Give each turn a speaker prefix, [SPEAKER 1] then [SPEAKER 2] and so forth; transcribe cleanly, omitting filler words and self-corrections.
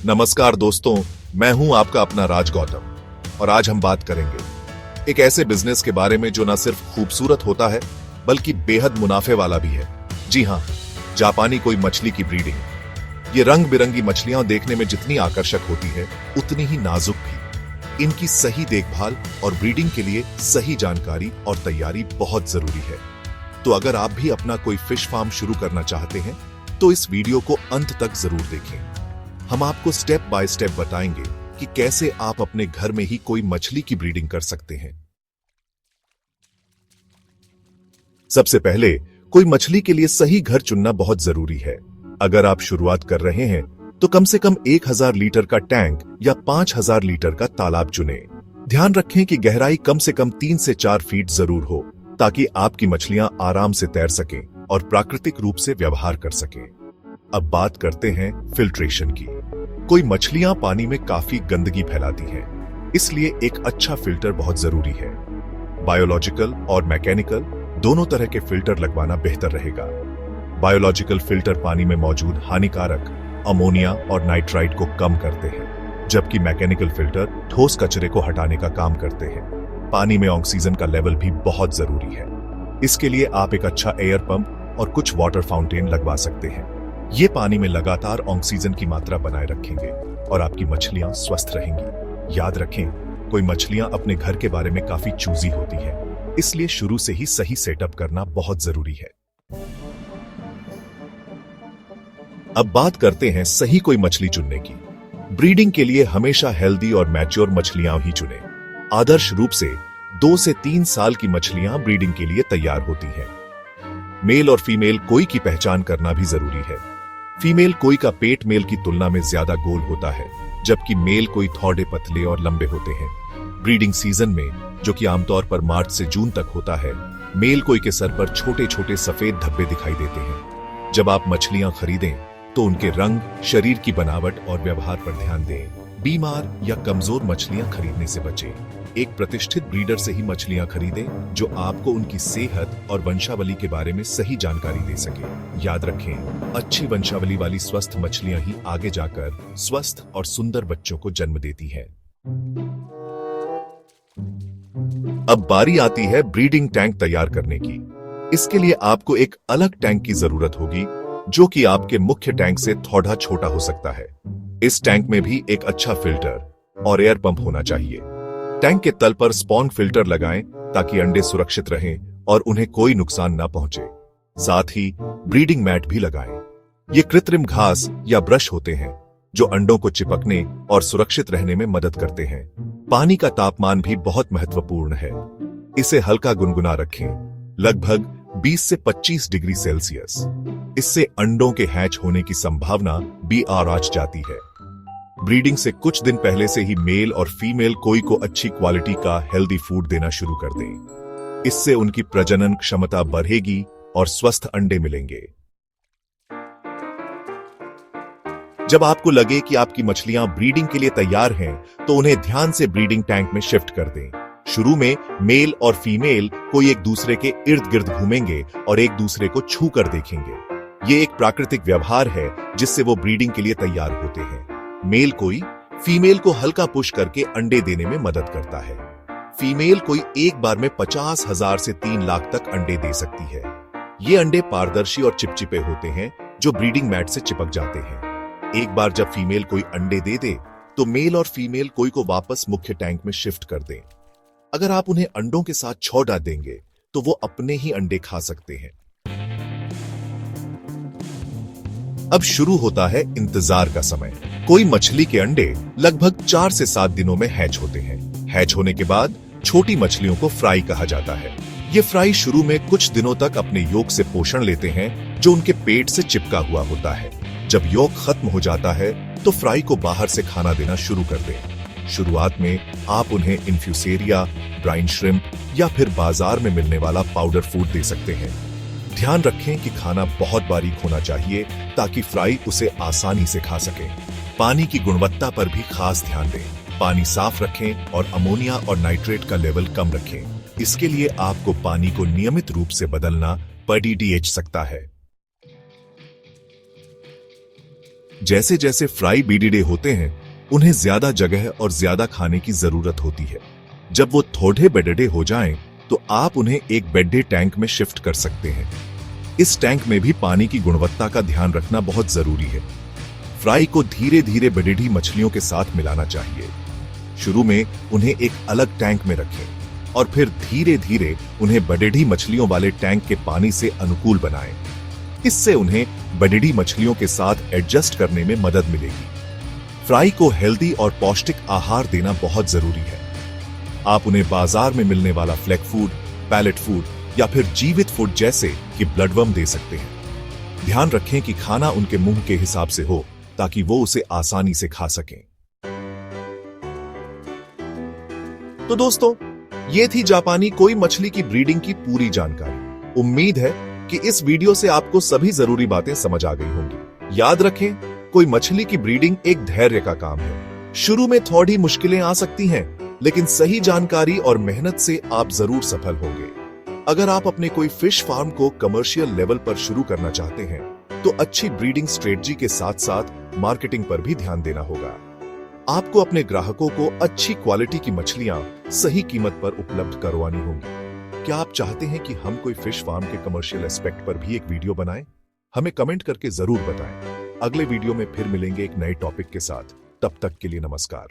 [SPEAKER 1] नमस्कार दोस्तों, मैं हूं आपका अपना राज गौतम और आज हम बात करेंगे एक ऐसे बिजनेस के बारे में जो न सिर्फ खूबसूरत होता है बल्कि बेहद मुनाफे वाला भी है। जी हां, जापानी कोई मछली की ब्रीडिंग। ये रंग बिरंगी मछलियां देखने में जितनी आकर्षक होती है उतनी ही नाजुक भी। इनकी सही देखभाल और ब्रीडिंग के लिए सही जानकारी और तैयारी बहुत जरूरी है। तो अगर आप भी अपना कोई फिश फार्म शुरू करना चाहते हैं तो इस वीडियो को अंत तक जरूर देखें। हम आपको स्टेप बाय स्टेप बताएंगे कि कैसे आप अपने घर में ही कोई मछली की ब्रीडिंग कर सकते हैं। सबसे पहले कोई मछली के लिए सही घर चुनना बहुत जरूरी है। अगर आप शुरुआत कर रहे हैं तो कम से कम 1000 लीटर का टैंक या 5000 लीटर का तालाब चुनें। ध्यान रखें कि गहराई कम से कम 3 से 4 फीट जरूर हो ताकि आपकी मछलियां आराम से तैर सकें और प्राकृतिक रूप से व्यवहार कर सकें। अब बात करते हैं फिल्ट्रेशन की। कोई मछलियां पानी में काफी गंदगी फैलाती हैं, इसलिए एक अच्छा फिल्टर बहुत जरूरी है। बायोलॉजिकल और मैकेनिकल दोनों तरह के फिल्टर लगवाना बेहतर रहेगा। बायोलॉजिकल फिल्टर पानी में मौजूद हानिकारक अमोनिया और नाइट्राइट को कम करते हैं, जबकि मैकेनिकल फिल्टर ठोस कचरे को हटाने का काम करते हैं। पानी में ऑक्सीजन का लेवल भी बहुत जरूरी है। इसके लिए आप एक अच्छा एयर पंप और कुछ वाटर फाउंटेन लगवा सकते हैं। ये पानी में लगातार ऑक्सीजन की मात्रा बनाए रखेंगे और आपकी मछलियां स्वस्थ रहेंगी। याद रखें, कोई मछलियां अपने घर के बारे में काफी चूजी होती हैं, इसलिए शुरू से ही सही सेटअप करना बहुत जरूरी है। अब बात करते हैं सही कोई मछली चुनने की। ब्रीडिंग के लिए हमेशा हेल्दी और मैच्योर मछलियां ही चुनें। आदर्श रूप से 2 से 3 साल की मछलियां ब्रीडिंग के लिए तैयार होती हैं। मेल और फीमेल कोई की पहचान करना भी जरूरी है। फीमेल कोई का पेट मेल की तुलना में ज्यादा गोल होता है, जबकि मेल कोई थोड़े पतले और लंबे होते हैं। ब्रीडिंग सीजन में, जो कि आमतौर पर मार्च से जून तक होता है, मेल कोई के सर पर छोटे छोटे सफेद धब्बे दिखाई देते हैं। जब आप मछलियां खरीदें तो उनके रंग, शरीर की बनावट और व्यवहार पर ध्यान दें। बीमार या कमजोर मछलियां खरीदने से बचें। एक प्रतिष्ठित ब्रीडर से ही मछलियां खरीदें जो आपको उनकी सेहत और वंशावली के बारे में सही जानकारी दे सके। याद रखें, अच्छी वंशावली वाली स्वस्थ मछलियां ही आगे जाकर स्वस्थ और सुंदर बच्चों को जन्म देती हैं। अब बारी आती है ब्रीडिंग टैंक तैयार करने की। इसके लिए आपको एक अलग टैंक की जरूरत होगी, जो कि आपके मुख्य टैंक से थोड़ा छोटा हो सकता है। इस टैंक में भी एक अच्छा फिल्टर और एयर पंप होना चाहिए। टैंक के तल पर स्पॉन फिल्टर लगाएं ताकि अंडे सुरक्षित रहें और उन्हें कोई नुकसान न पहुंचे। साथ ही ब्रीडिंग मैट भी लगाएं। ये कृत्रिम घास या ब्रश होते हैं जो अंडों को चिपकने और सुरक्षित रहने में मदद करते हैं। पानी का तापमान भी बहुत महत्वपूर्ण है। इसे हल्का गुनगुना रखें, लगभग 20 से 25 डिग्री सेल्सियस। इससे अंडों के हैच होने की संभावना भी बढ़ जाती है। ब्रीडिंग से कुछ दिन पहले से ही मेल और फीमेल कोई को अच्छी क्वालिटी का हेल्दी फूड देना शुरू कर दें। इससे उनकी प्रजनन क्षमता बढ़ेगी और स्वस्थ अंडे मिलेंगे। जब आपको लगे कि आपकी मछलियां ब्रीडिंग के लिए तैयार हैं, तो उन्हें ध्यान से ब्रीडिंग टैंक में शिफ्ट कर दें। शुरू में मेल और फीमेल कोई एक दूसरे के इर्द गिर्द घूमेंगे और एक दूसरे को छू कर देखेंगे। ये एक प्राकृतिक व्यवहार है जिससे वो ब्रीडिंग के लिए तैयार होते हैं। मेल कोई फीमेल को हल्का पुश करके अंडे देने में मदद करता है। फीमेल कोई एक बार में 50,000 से 3 लाख तक अंडे दे सकती है। ये अंडे पारदर्शी और चिपचिपे होते हैं जो ब्रीडिंग मैट से चिपक जाते हैं। एक बार जब फीमेल कोई अंडे दे दे तो मेल और फीमेल कोई को वापस मुख्य टैंक में शिफ्ट कर दें। अगर आप उन्हें अंडों के साथ छोड़ देंगे तो वो अपने ही अंडे खा सकते हैं। अब शुरू होता है इंतजार का समय। कोई मछली के अंडे लगभग 4 से 7 दिनों में हैच होते हैं। हैच होने के बाद छोटी मछलियों को फ्राई कहा जाता है। ये फ्राई शुरू में कुछ दिनों तक अपने योक से पोषण लेते हैं जो उनके पेट से चिपका हुआ होता है। जब योक खत्म हो जाता है तो फ्राई को बाहर से खाना देना शुरू कर दें। शुरुआत में आप उन्हें इन्फ्यूसेरिया, ब्राइन श्रिम्प या फिर बाजार में मिलने वाला पाउडर फूड दे सकते हैं। ध्यान रखें कि खाना बहुत बारीक होना चाहिए ताकि फ्राई उसे आसानी से खा सके। पानी की गुणवत्ता पर भी खास ध्यान दें। पानी साफ रखें और अमोनिया और नाइट्रेट का लेवल कम रखें। इसके लिए आपको पानी को नियमित रूप से बदलना पड़ सकता है। जैसे जैसे फ्राई बीडीडे होते हैं उन्हें ज्यादा जगह और ज्यादा खाने की जरूरत होती है। जब वो थोड़े बेडडे हो जाएं, तो आप उन्हें एक बेडडे टैंक में शिफ्ट कर सकते हैं। इस टैंक में भी पानी की गुणवत्ता का ध्यान रखना बहुत जरूरी है। फ्राई को धीरे धीरे बेडडी मछलियों के साथ मिलाना चाहिए। शुरू में उन्हें एक अलग टैंक में रखें और फिर धीरे धीरे उन्हें बेडडी मछलियों वाले टैंक के पानी से अनुकूल बनाएं। इससे उन्हें बेडडी मछलियों के साथ एडजस्ट करने में मदद मिलेगी। फ्राई को हेल्दी और पौष्टिक आहार देना बहुत जरूरी है। आप उन्हें बाजार में मिलने वाला फ्लेक फूड, पैलेट फूड या फिर जीवित फूड जैसे कि ब्लडवर्म दे सकते हैं। ध्यान रखें कि खाना उनके मुंह के हिसाब से हो ताकि वो उसे आसानी से खा सकें। तो दोस्तों, ये थी जापानी कोई मछली की ब्रीडिंग की पूरी जानकारी। उम्मीद है कि इस वीडियो से आपको सभी जरूरी बातें समझ आ गई होंगी। याद रखें, कोई मछली की ब्रीडिंग एक धैर्य का काम है। शुरू में थोड़ी मुश्किलें आ सकती हैं, लेकिन सही जानकारी और मेहनत से आप जरूर सफल होंगे। अगर आप अपने कोई फिश फार्म को कमर्शियल लेवल पर शुरू करना चाहते हैं, तो अच्छी ब्रीडिंग स्ट्रेटजी के साथ साथ मार्केटिंग पर भी ध्यान देना होगा। आपको अपने ग्राहकों को अच्छी क्वालिटी की मछलियां सही कीमत पर उपलब्ध करवानी होंगी। क्या आप चाहते हैं कि हम कोई फिश फार्म के कमर्शियल एस्पेक्ट पर भी एक वीडियो बनाएं? हमें कमेंट करके जरूर बताएं। अगले वीडियो में फिर मिलेंगे एक नए टॉपिक के साथ। तब तक के लिए नमस्कार।